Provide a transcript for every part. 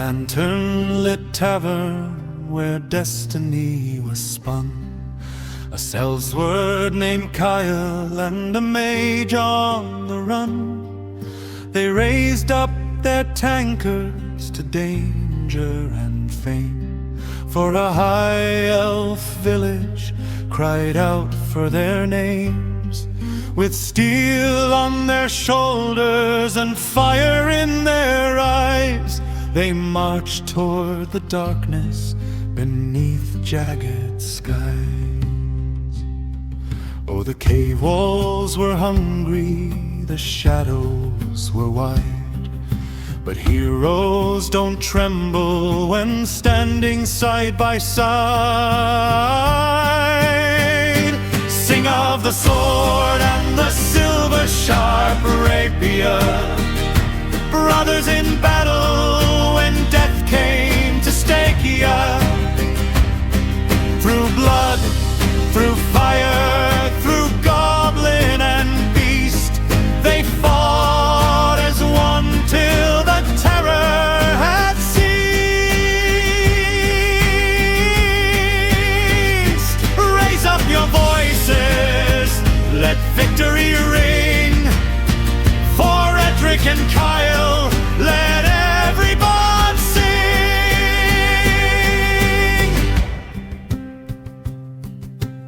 lantern-lit tavern where destiny was spun. A sellsword named Kyle and a mage on the run. They raised up their tankards to danger and fame, for a high elf village cried out for their names. With steel on their shoulders and fire in their eyes, they marched toward the darkness beneath jagged skies. Oh, the cave walls were hungry, the shadows were wide, but heroes don't tremble when standing side by side. Sing of the sword and the silver sharp rapier, brothers in battle when death came to stake ya. Through blood, through fire, through goblin and beast, they fought as one till the terror had ceased. Raise up your voices, let victory ring. For Edric and Kyle, let every bond sing.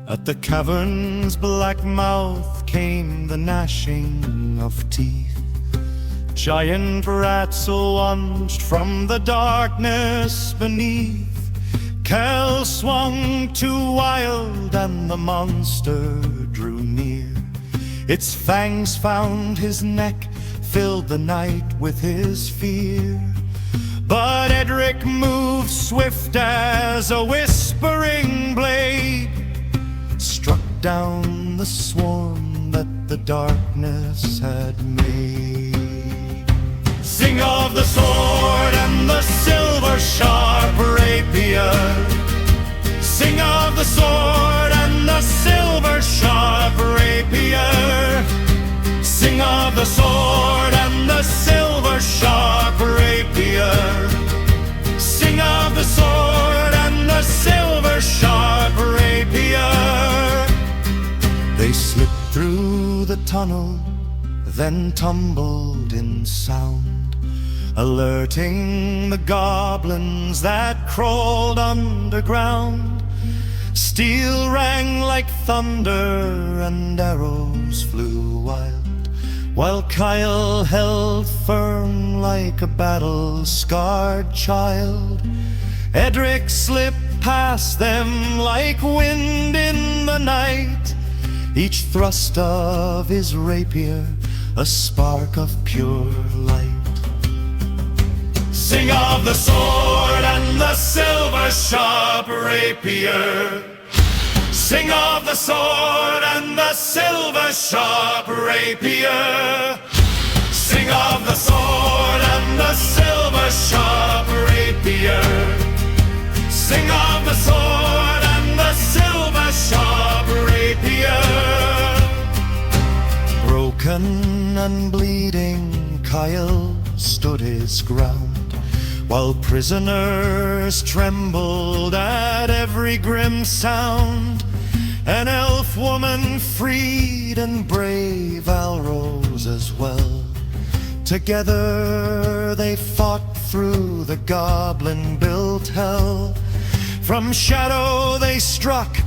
At the cavern's black mouth came the gnashing of teeth. Giant rats lunged from the darkness beneath. Kel swung too wild and the monster drew near. Its fangs found his neck, filled the night with his fear. But Edric moved swift as a whispering blade, struck down the swarm that the darkness had made. Sing of the sword and the silver sharp rapier. Sing of the sword and the silver sharp rapier. Sing of the sword and the silver sharp rapier. Sing of the sword and the silver sharp rapier. They slipped through the tunnel, then tumbled in sound, alerting the goblins that crawled underground. Steel rang like thunder and arrows flew wild, while Kyle held firm like a battle-scarred child. Edric slipped past them like wind in the night, each thrust of his rapier a spark of pure light. Sing of the sword and the silver sharp rapier. Sing of the sword and the silver sharp rapier. Sing of the sword and the silver sharp rapier. Sing of the sword and the silver sharp rapier. Broken and bleeding, Kyle stood his ground, while prisoners trembled at every grim sound. An elf woman freed and brave Al rose as well. Together they fought through the goblin-built hell. From shadow they struck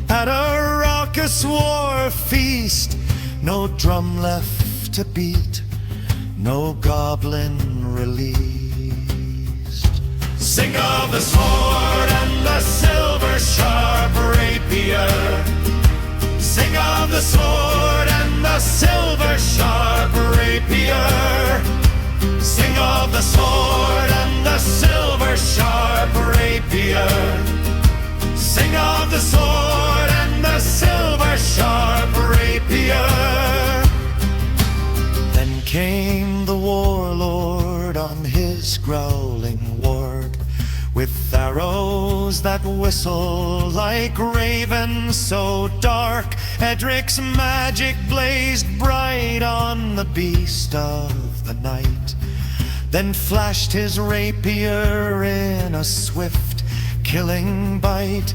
at a raucous war feast. No drum left to beat, no goblin released. Sing of the sword and the silver sharp rapier. Sing of the sword and the silver sharp rapier. Sing of the sword and the silver sharp rapier. Sing of the sword and the silver sharp rapier. Then came the warlord on his growling warg, with arrows that whistle like ravens so dark. Edric's magic blazed bright on the beast of the night. then flashed his rapier in a swift killing bite.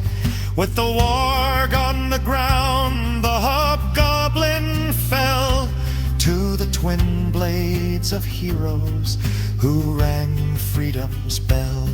With the warg on the ground, the hobgoblin fell to the twin blades of heroes who rang freedom's bell.